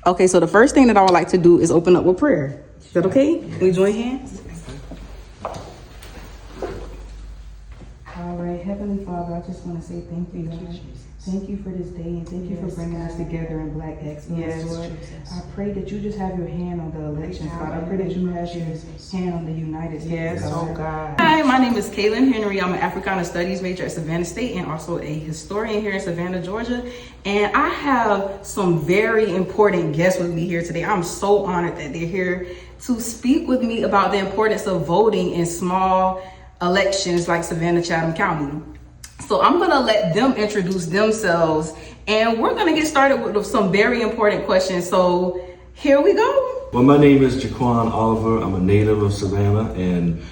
Okay, so the first thing that I would like to do is open up with prayer. Is that okay? Can we join hands? All right, Heavenly Father, I just want to say thank you, God. Thank you for this day, and thank you for bringing us together in Black excellence, Lord. I pray that you just have your hand on the elections, God. I pray that you have your hand on the United States. Yes, oh God. Hi, my name is Kaylin Henry. I'm an Africana Studies major at Savannah State and also a historian here in Savannah, Georgia. And I have some very important guests with me here today. I'm so honored that they're here to speak with me about the importance of voting in small elections like Savannah, Chatham County. So I'm gonna let them introduce themselves and we're gonna get started with some very important questions. So here we go. Well, my name is Jaquan Oliver. I'm a native of Savannah and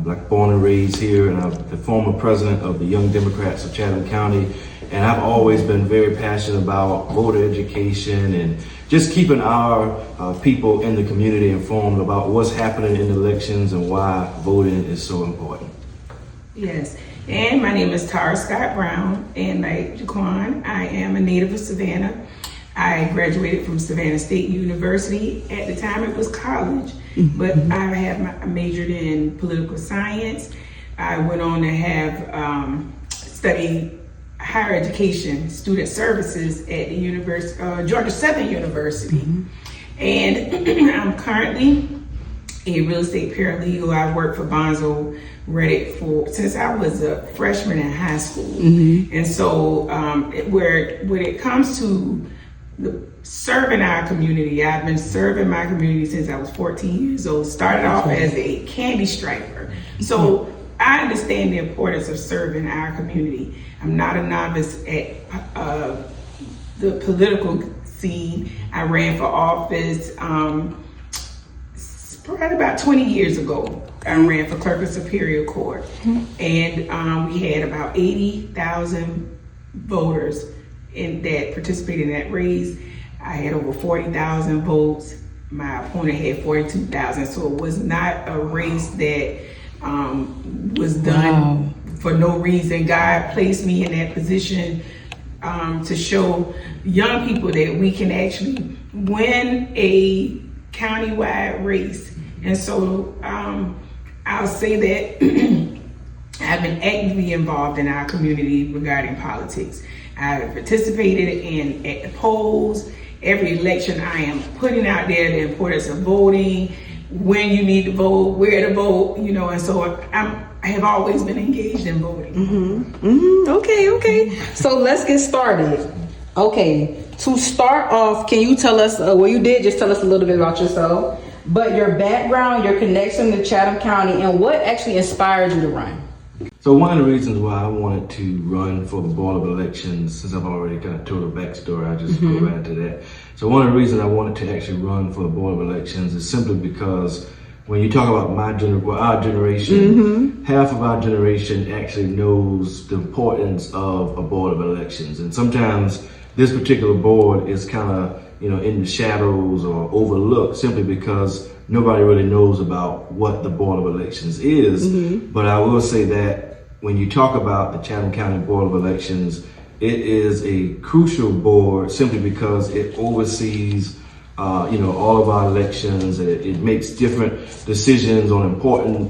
Black born and raised here, and I'm the former president of the Young Democrats of Chatham County. And I've always been very passionate about voter education and just keeping our people in the community informed about what's happening in elections and why voting is so important. Yes, and my name is Tara Scott Brown, and like Jaquan, I am a native of Savannah. I graduated from Savannah State University. At the time it was college, but I majored in political science. I went on to have studied higher education, student services at the Georgia Southern University. And I'm currently a real estate paralegal. I worked for Bonzo Reddick since I was a freshman in high school. And so when it comes to serving our community, I've been serving my community since I was 14 years old. Started off as a candy striper. So I understand the importance of serving our community. I'm not a novice at the political scene. I ran for office probably about 20 years ago. I ran for clerk of Superior Court, and we had about 80,000 voters that participated in that race. I had over 40,000 votes. My opponent had 42,000. So it was not a race that was done for no reason. God placed me in that position to show young people that we can actually win a countywide race. And so I'll say that I've been actively involved in our community regarding politics. I've participated at the polls. Every election I am putting out there the importance of voting, when you need to vote, where to vote, and so I have always been engaged in voting. Okay. So let's get started. Okay, to start off, can you tell us, you did just tell us a little bit about yourself, but your background, your connection to Chatham County, and what actually inspired you to run? So one of the reasons why I wanted to run for the Board of Elections, since I've already kind of told a backstory, I'll just go right into that. So one of the reasons I wanted to actually run for the Board of Elections is simply because when you talk about our generation, half of our generation actually knows the importance of a Board of Elections. And sometimes this particular board is kind of, in the shadows or overlooked simply because nobody really knows about what the Board of Elections is. But I will say that when you talk about the Chatham County Board of Elections, it is a crucial board simply because it oversees all of our elections. It makes different decisions on important,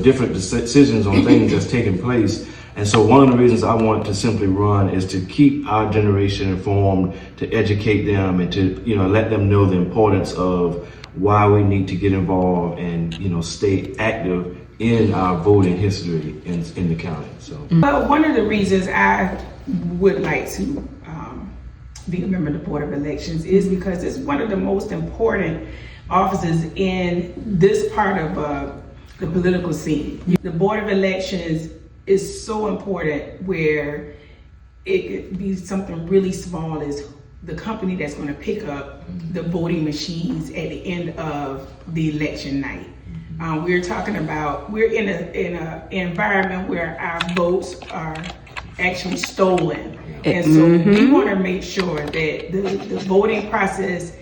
different decisions on things that's taking place. And so one of the reasons I want to simply run is to keep our generation informed, to educate them, and to, let them know the importance of why we need to get involved and, stay active in our voting history in the county. So, but one of the reasons I would like to be a member of the Board of Elections is because it's one of the most important offices in this part of the political scene. The Board of Elections is so important, where it could be something really small as the company that's going to pick up the voting machines at the end of the election night. We're talking about, we're in an environment where our votes are actually stolen. And so we want to make sure that the voting process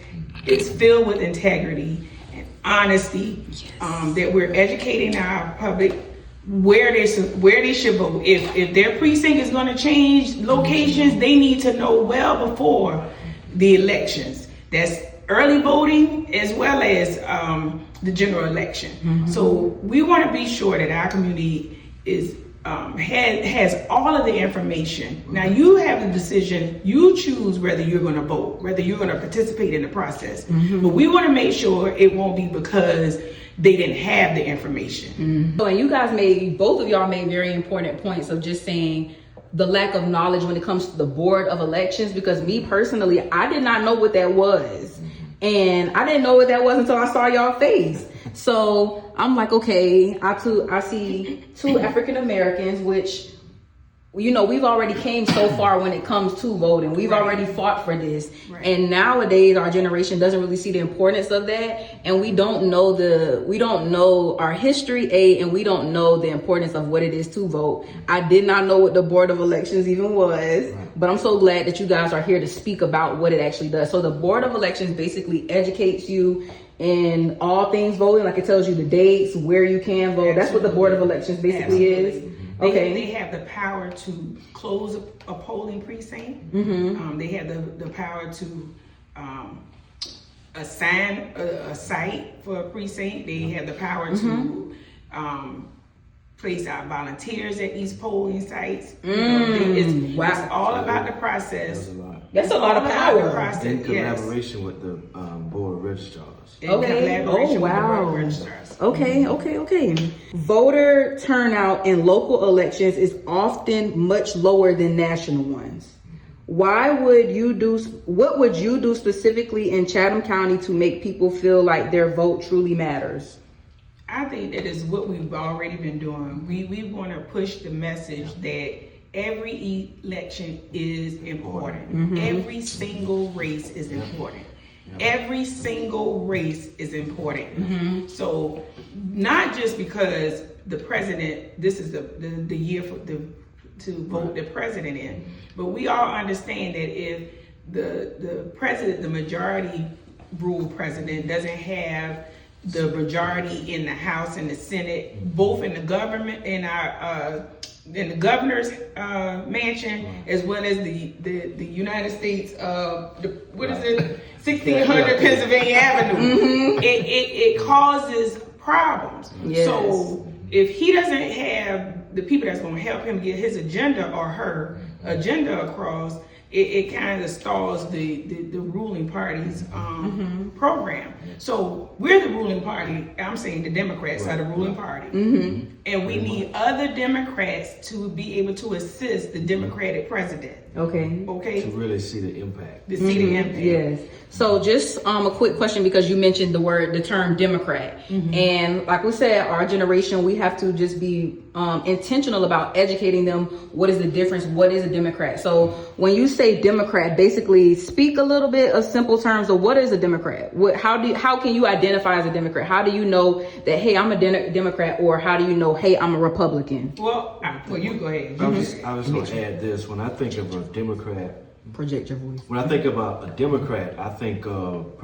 is filled with integrity and honesty, that we're educating our public where they should vote. If their precinct is going to change locations, they need to know well before the elections. That's early voting as well as the general election. So we want to be sure that our community is has all of the information. Now you have the decision. You choose whether you're going to vote, whether you're going to participate in the process. But we want to make sure it won't be because they didn't have the information. So, and you guys both of y'all made very important points of just saying the lack of knowledge when it comes to the Board of Elections, because me personally, I did not know what that was. And I didn't know what that was until I saw y'all face. So I'm like, okay, I see two African Americans, which, you know, we've already came so far when it comes to voting. We've already fought for this. And nowadays our generation doesn't really see the importance of that. And we don't know our history, and we don't know the importance of what it is to vote. I did not know what the Board of Elections even was, but I'm so glad that you guys are here to speak about what it actually does. So the Board of Elections basically educates you in all things voting, like it tells you the dates, where you can vote. That's what the Board of Elections basically is. Okay. They have the power to close a polling precinct. They have the power to assign a site for a precinct. They have the power to place out volunteers at these polling sites. It's all about the process. That's a lot of power. In collaboration with the Board of Registrars. Okay. Oh, wow. Okay. Voter turnout in local elections is often much lower than national ones. What would you do specifically in Chatham County to make people feel like their vote truly matters? I think that is what we've already been doing. We want to push the message that every election is important. Every single race is important. Every single race is important. So not just because the president, this is the year to vote the president in, but we all understand that if the president, the majority rule president, doesn't have the majority in the House and the Senate, both in the government, in the governor's mansion, as well as the United States, 1600 Pennsylvania Avenue. It causes problems. Yes. So if he doesn't have the people that's going to help him get his agenda or her agenda across, it kind of stalls the ruling party's program. So we're the ruling party. I'm saying the Democrats are the ruling party. And we need other Democrats to be able to assist the Democratic president. Okay. To really see the impact. Yes. So just a quick question, because you mentioned the term Democrat. And like we said, our generation, we have to just be intentional about educating them. What is the difference? What is a Democrat? So when you say Democrat, basically speak a little bit of simple terms of what is a Democrat? How can you identify as a Democrat? How do you know that, hey, I'm a Democrat, or how do you know, hey, I'm a Republican? Well, you go ahead. I was going to add this. When I think of a Democrat, project your voice. When I think about a Democrat, I think of,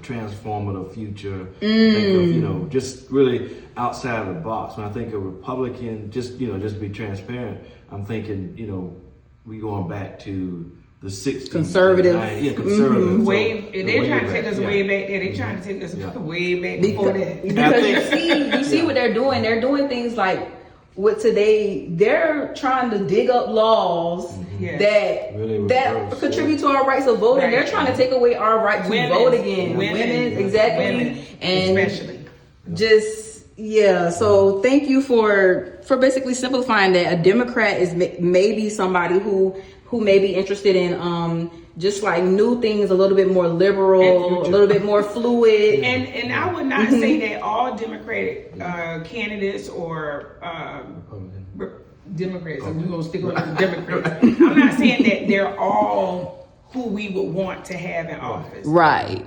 transformative future. Think of, just really outside of the box. When I think of Republican, just be transparent, I'm thinking, we going back to the 60s. Conservative. Conservative. They're trying to take us way back there. They're trying to take us way back before that. Because you see what they're doing. They're doing things like, with today, they're trying to dig up laws that contribute to our rights of voting. They're trying to take away our right to vote again. Women, exactly. And especially. So thank you for basically simplifying that. A Democrat is maybe somebody who may be interested in just like new things, a little bit more liberal, a little bit more fluid. And I would not say that all Democratic candidates or Democrats, and we're going to stick with the Democrats. I'm not saying that they're all who we would want to have in office. Right.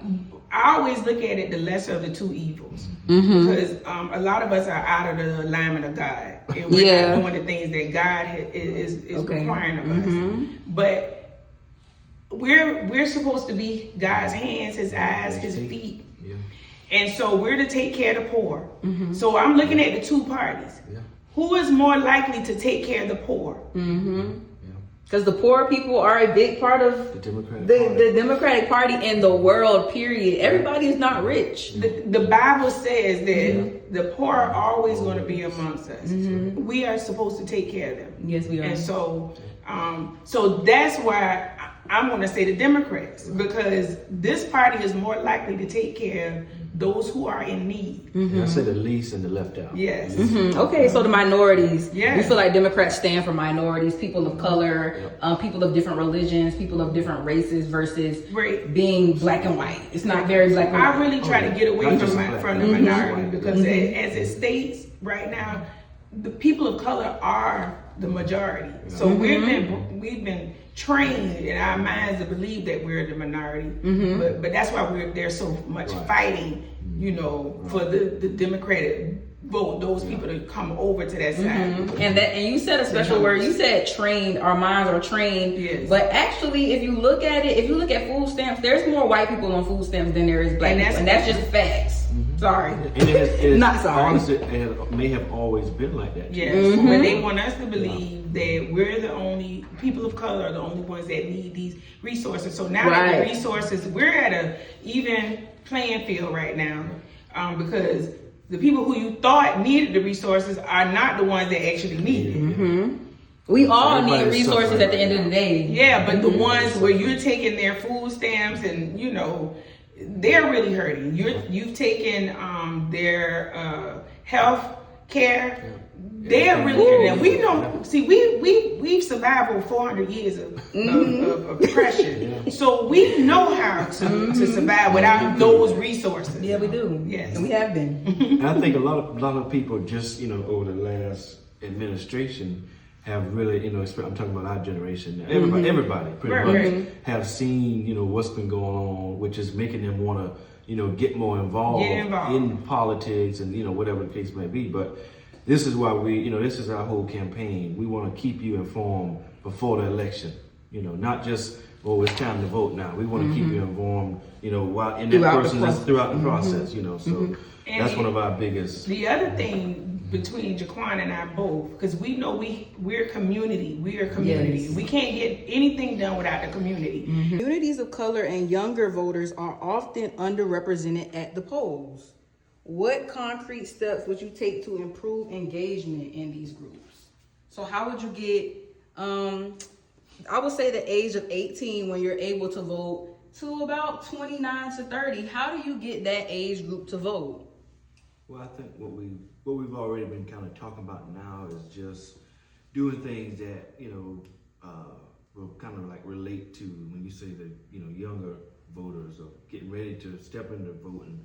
I always look at it the lesser of the two evils. Because a lot of us are out of the alignment of God. And we're not doing the things that God is requiring of us. But we're supposed to be God's hands, his eyes, his feet. And so we're to take care of the poor. So I'm looking at the two parties. Who is more likely to take care of the poor? Because the poor people are a big part of The Democratic the Democratic Party in the world, period. Everybody is not rich. The Bible says that the poor are always going to be amongst us. We are supposed to take care of them. Yes, we are. And so, so that's why I'm going to say the Democrats, because this party is more likely to take care of those who are in need. I said the least and the left out. Yes. Okay, so the minorities. Yeah. We feel like Democrats stand for minorities, people of color, people of different religions, people of different races versus Right. being black and white. It's not very black and white. I really try to get away Not just from the black. minority because as it states right now, the people of color are the majority. So we've been trained in our minds to believe that we're the minority, but that's why there's so much fighting, for the Democratic vote, those people to come over to that side. And you said a special word. You said trained. Our minds are trained. Yes. But actually, if you look at it, if you look at food stamps, there's more white people on food stamps than there is black people, and that's just facts. Sorry. And it Not sorry. Honestly, it may have always been like that. Yes, but they want us to believe that we're the only people of color are the only ones that need these resources. So now that the resources, we're at a even playing field right now, because the people who you thought needed the resources are not the ones that actually need it. We all need Everybody's resources suffering at the end of the day. Yeah, but the ones where you're taking their food stamps and they're really hurting. You've taken their health care. They're really hurting. And we don't see we've survived over 400 years of oppression, so we know how to survive without those resources. Yeah, we do. Yes, and we have been. And I think a lot of people just over the last administration have really, I'm talking about our generation. Everybody pretty much have seen, what's been going on, which is making them want to, get more involved in politics and, whatever the case may be. But this is why this is our whole campaign. We want to keep you informed before the election, not just, it's time to vote now. We want to keep you informed, while in that process, throughout the process, so that's one of our biggest. The other thing between Jaquan and I both, because we know we're community. We are community. Yes. We can't get anything done without the community. Communities of color and younger voters are often underrepresented at the polls. What concrete steps would you take to improve engagement in these groups? So how would you get, I would say the age of 18 when you're able to vote to about 29 to 30. How do you get that age group to vote? Well, I think what we've already been kind of talking about now is just doing things that will kind of like relate to when you say that younger voters are getting ready to step into voting,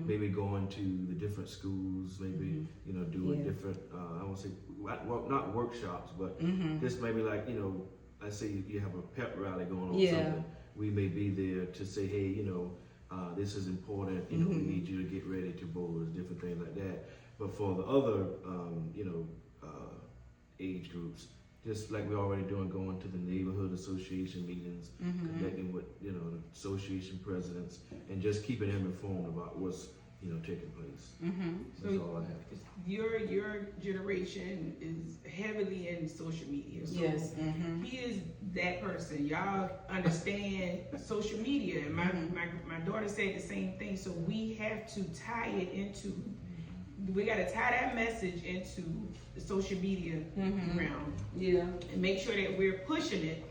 maybe going to the different schools, maybe doing different I won't say not workshops, but just maybe like let's say you have a pep rally going on something. We may be there to say, hey, this is important. We need you to get ready to vote, different things like that. But for the other, age groups, just like we're already doing, going to the neighborhood association meetings, connecting with the association presidents, and just keeping them informed about what's taking place. That's all I have. Your generation is heavily in social media. So Yes. he is that person. Y'all understand social media. And my daughter said the same thing. So we have to tie it into. We got to tie that message into the social media realm. Yeah. And make sure that we're pushing it.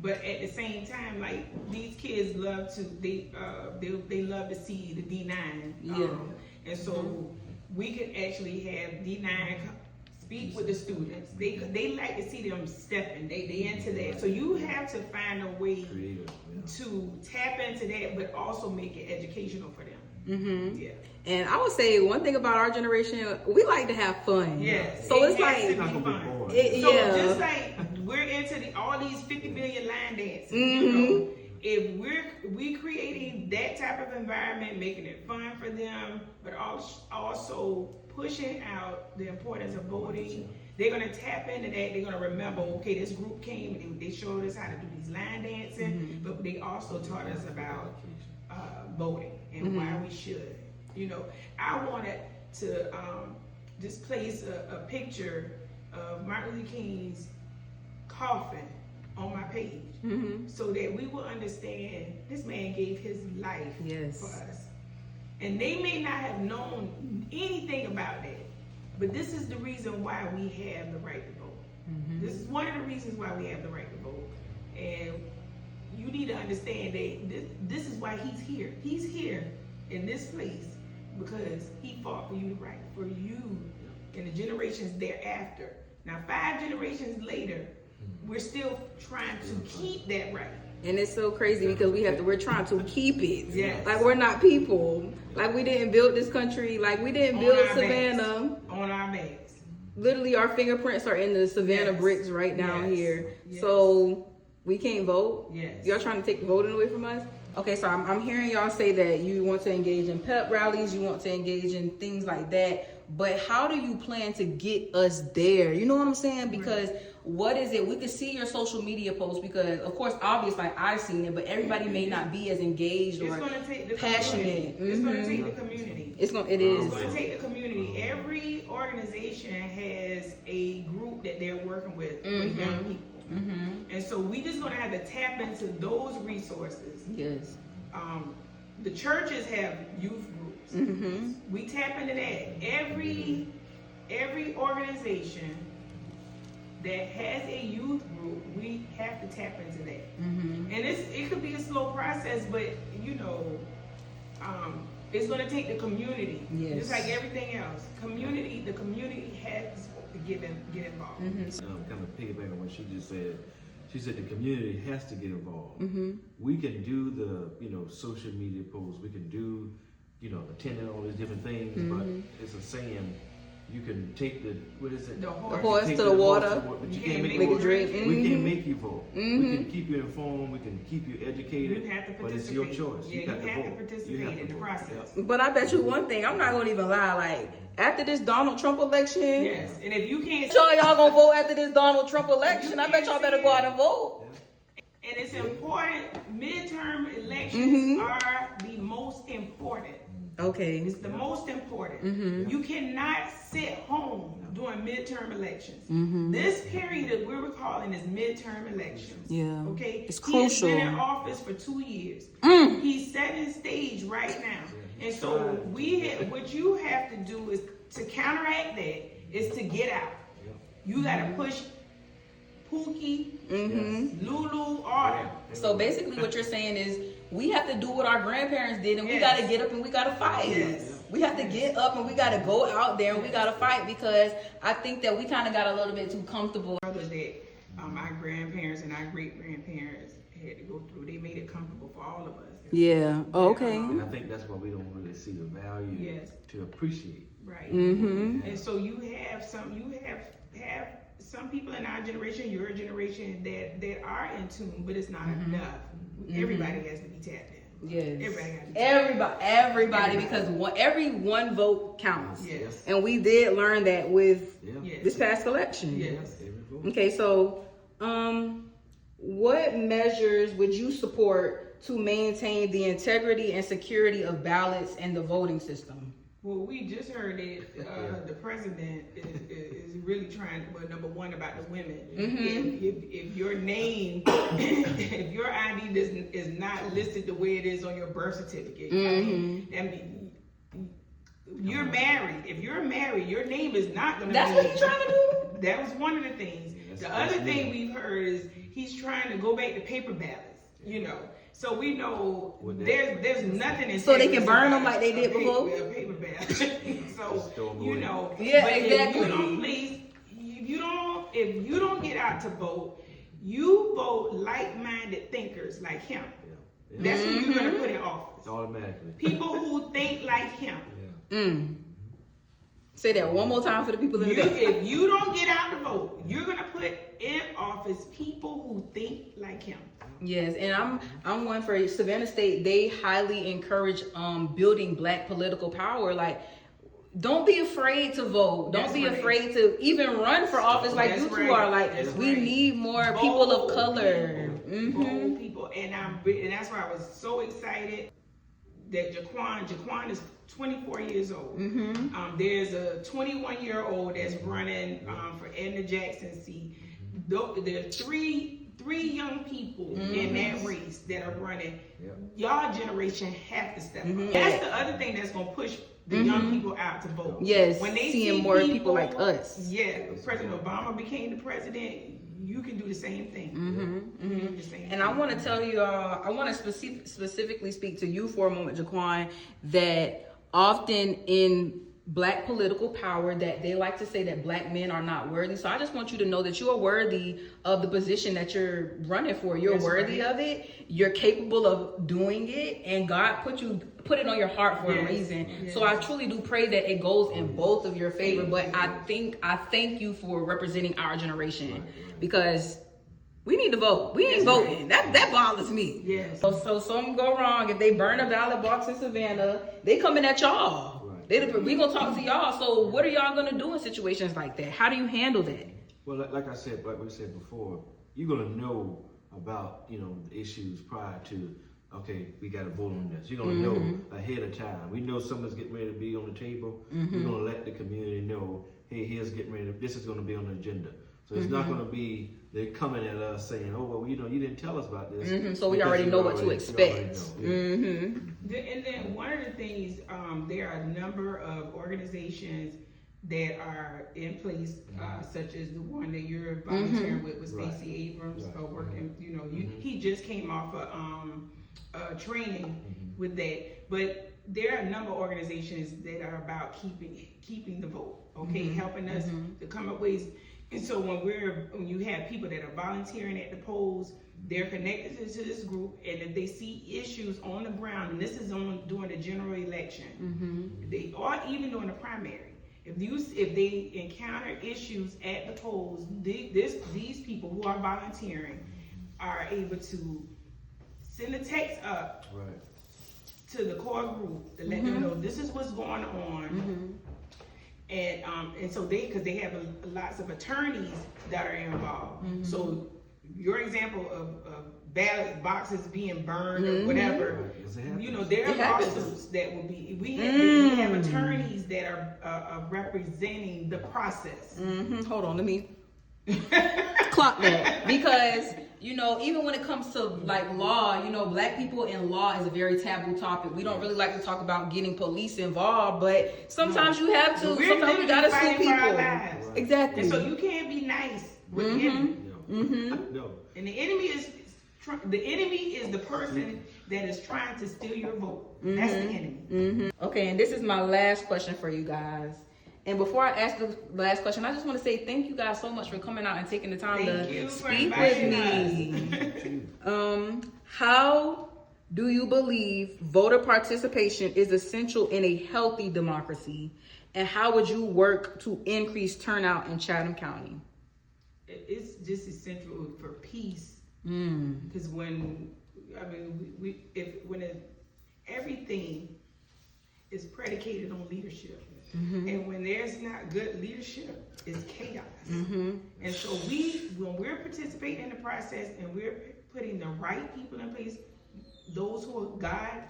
But at the same time, like these kids love to, they love to see the D9. And so we could actually have D9 speak with the students. They like to see them stepping. They into that. So you have to find a way to tap into that, but also make it educational for them. Yeah. And I would say one thing about our generation, we like to have fun. Yes. So it's has like, to be fun. yeah. Just like we're into all these 50 billion line dances, if we creating that type of environment, making it fun for them, but also pushing out the importance of voting, they're gonna tap into that. They're gonna remember, okay, this group came and they showed us how to do these line dancing, but they also taught us about voting and why we should. I wanted to just place a picture of Martin Luther King's coffin on my page, so that we will understand this man gave his life for us. And they may not have known anything about that, but this is the reason why we have the right to vote. This is one of the reasons why we have the right to vote. And you need to understand that this is why he's here. He's here in this place because he fought for you to right, for you and the generations thereafter. Now, 5 generations later, we're still trying to keep that right. And it's so crazy because we're trying to keep it. Yes. Like, we're not people. Like, we didn't build this country. Like, we didn't build Savannah. On our backs. Literally, our fingerprints are in the Savannah bricks right down here. Yes. So we can't vote. Yes. Y'all trying to take the voting away from us? Okay, so I'm hearing y'all say that you want to engage in pep rallies, you want to engage in things like that. But how do you plan to get us there? You know what I'm saying? Because what is it? We can see your social media posts because, of course, obviously I've seen it, but everybody may not be as engaged or passionate. It's going to take the community. It is. It's going to take the community. Every organization has a group that they're working with young people. And so we just going to have to tap into those resources. Yes. The churches have youth groups. We tap into that. Every organization that has a youth group, we have to tap into that. And it could be a slow process, but you know, it's going to take the community. Just like everything else. The community has to get involved. Kind of piggyback on what she just said. She said the community has to get involved. We can do the social media posts. We can do attending all these different things, but it's a saying. You can take the horse to the water, but you can't make it drink. We can't make you vote. We can keep you informed. We can keep you educated. You have to participate. But it's your choice. Yeah, you have to participate in the process. But I bet you one thing, I'm not gonna even lie. Like after this Donald Trump election, yes, and if you can't, y'all gonna vote after this Donald Trump election. I bet y'all better go out and vote. And it's important. Midterm elections are the most important. Okay. It's the most important. You cannot sit home during midterm elections. This period that we're calling is midterm elections. Yeah. Okay? It's crucial. He has been in office for 2 years. He's setting stage right now. And so what you have to do is to counteract that is to get out. You got to push Pookie, Lulu, all them. So basically what you're saying is we have to do what our grandparents did and we got to get up and we got to fight. Yes. We have to get up and we got to go out there and we got to fight because I think that we kind of got a little bit too comfortable. That our grandparents and our great-grandparents had to go through. They made it comfortable for all of us. Yeah. Okay. And I think that's why we don't really see the value to appreciate. Right. And so you have some people in our generation, your generation, that are in tune, but it's not enough. Everybody has to be tapped in. Yes. Everybody, because every one vote counts. Yes. And we did learn that with this past election. Yes. Okay, so what measures would you support to maintain the integrity and security of ballots and the voting system? Well, we just heard that the president is really trying. Well, number one about the women. If your name, if your ID is not listed the way it is on your birth certificate, I mean, you're married. If you're married, your name is not going to. That's what he's trying to do. That was one of the things. The other thing we've heard is he's trying to go back to paper ballots. So we know there's nothing in. So they can burn them like they did before. Paper ballot. So Yeah, but exactly. If you don't get out to vote, you vote like-minded thinkers like him. That's who you're gonna put in office. Automatically. People who think like him. Say that one more time for the people in the back. If you don't get out to vote, you're gonna put in office people who think like him. Yes, and I'm one for Savannah State. They highly encourage building Black political power. Like, don't be afraid to vote. Don't be afraid to even run for office like you two are. Like, we need more people of color. Bold people, and that's why I was so excited that Jaquan is 24 years old. There's a 21-year-old that's running for Edna Jackson seat. There are three 3 young people in that race that are running. Yep. Y'all generation have to step up. That's the other thing that's gonna push the young people out to vote. Yes, when they seeing see more people like us. Yeah, President Obama became the president. You can do the same thing. Do the same And thing. I want to tell you, I want to specifically speak to you for a moment, Jaquan, that often in Black political power that they like to say that Black men are not worthy. So I just want you to know that you are worthy of the position that you're running for. You're worthy of it. You're capable of doing it, and God put it on your heart for a reason. So I truly do pray that it goes in both of your favor. But I thank you for representing our generation, because we need to vote. We ain't voting. That bothers me. Yes. So something go wrong if they burn a ballot box in Savannah. They coming at y'all. We gonna talk to y'all. So what are y'all gonna do in situations like that? How do you handle that? Well, like I said, like we said before, you're gonna know about the issues prior to. Okay, we got to vote on this. You're gonna know ahead of time. We know something's getting ready to be on the table. We're gonna let the community know, hey, here's getting ready. This is gonna be on the agenda. So it's not gonna be they're coming at us saying, oh well, you didn't tell us about this. So we already know what to expect. And then one of the things, there are a number of organizations that are in place, such as the one that you're volunteering with Stacey Abrams, working. He just came off training with that. But there are a number of organizations that are about keeping the vote, helping us to come up with ways. And so when you have people that are volunteering at the polls, they're connected to this group, and if they see issues on the ground, and this is during the general election, or even during the primary, if they encounter issues at the polls, these people who are volunteering are able to send a text up to the core group to let them know this is what's going on. And so because they have lots of attorneys that are involved. So your example of ballot boxes being burned or whatever, there are lawsuits that will be. We have attorneys that are representing the process. Hold on, let me clock that, because even when it comes to like law, Black people in law is a very taboo topic. We don't really like to talk about getting police involved, but sometimes you have to. Sometimes we gotta sue people. Exactly. And so you can't be nice with the enemy. No. And the enemy is the person that is trying to steal your vote. That's the enemy. Okay, and this is my last question for you guys. And before I ask the last question, I just want to say thank you guys so much for coming out and taking the time to speak with me. How do you believe voter participation is essential in a healthy democracy? And how would you work to increase turnout in Chatham County? It's just essential for peace. Because everything is predicated on leadership. And when there's not good leadership, it's chaos. And so when we're participating in the process and we're putting the right people in place, those who God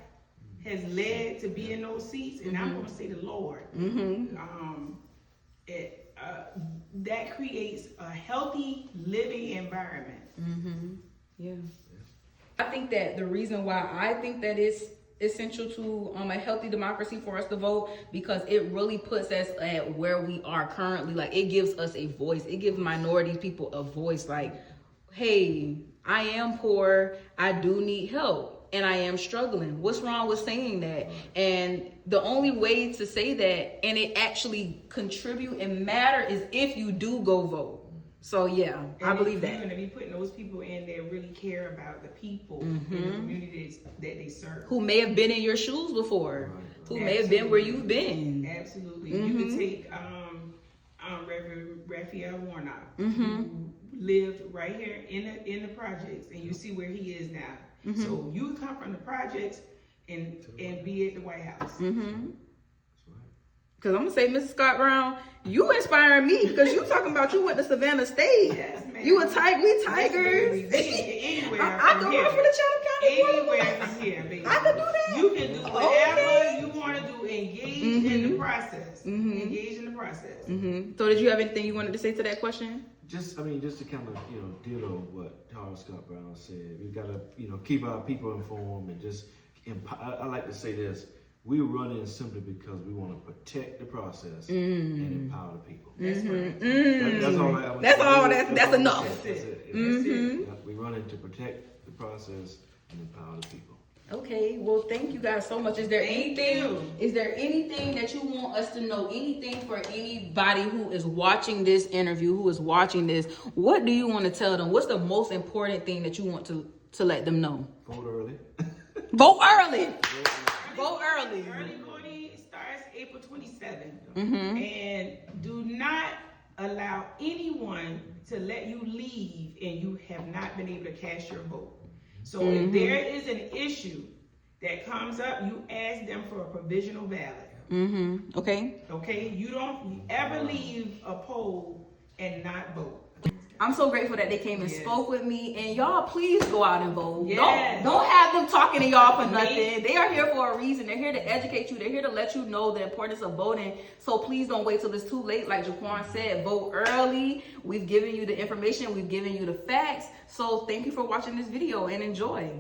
has led to be in those seats, and I'm going to say the Lord, that creates a healthy living environment. Yeah. I think that the reason why I think that it's essential to a healthy democracy for us to vote, because it really puts us at where we are currently. Like, it gives us a voice. It gives minority people a voice. Like, hey, I am poor. I do need help. And I am struggling. What's wrong with saying that? And the only way to say that and it actually contribute and matter is if you do go vote. So yeah, I believe that. You're going to be putting those people in that really care about the people in the communities that they serve. Who may have been in your shoes before. Who may have been where you've been. Absolutely. You can take Reverend Raphael Warnock, who lived right here in the projects, and you see where he is now. So you come from the projects and be at the White House. Because I'm going to say, Mrs. Scott Brown, you inspiring me, because you talking about you went to Savannah State. Yes, ma'am. You a tiger, we tigers. Anywhere I can run for the Chatham County. Anywhere from here, baby. I can do that. You can do whatever you want to do. Engage in the process. Engage in the process. So did you have anything you wanted to say to that question? Just to kind of, ditto what Tara Scott Brown said. We got to, keep our people informed and just, I like to say this. We're running simply because we want to protect the process and empower the people. That's right. That's enough. That's it. Yeah, we running to protect the process and empower the people. Okay, well, thank you guys so much. Is there anything that you want us to know? Anything for anybody who is watching this interview, who is watching this? What do you want to tell them? What's the most important thing that you want to let them know? Vote early. Vote early. Vote early. Early voting starts April 27th. And do not allow anyone to let you leave and you have not been able to cast your vote. So if there is an issue that comes up, you ask them for a provisional ballot. Okay. Okay? You don't ever leave a poll and not vote. I'm so grateful that they came and spoke with me. And y'all, please go out and vote. Yes. Don't have them talking to y'all for nothing. They are here for a reason. They're here to educate you. They're here to let you know the importance of voting. So please don't wait till it's too late. Like Jaquan said, vote early. We've given you the information. We've given you the facts. So thank you for watching this video and enjoy.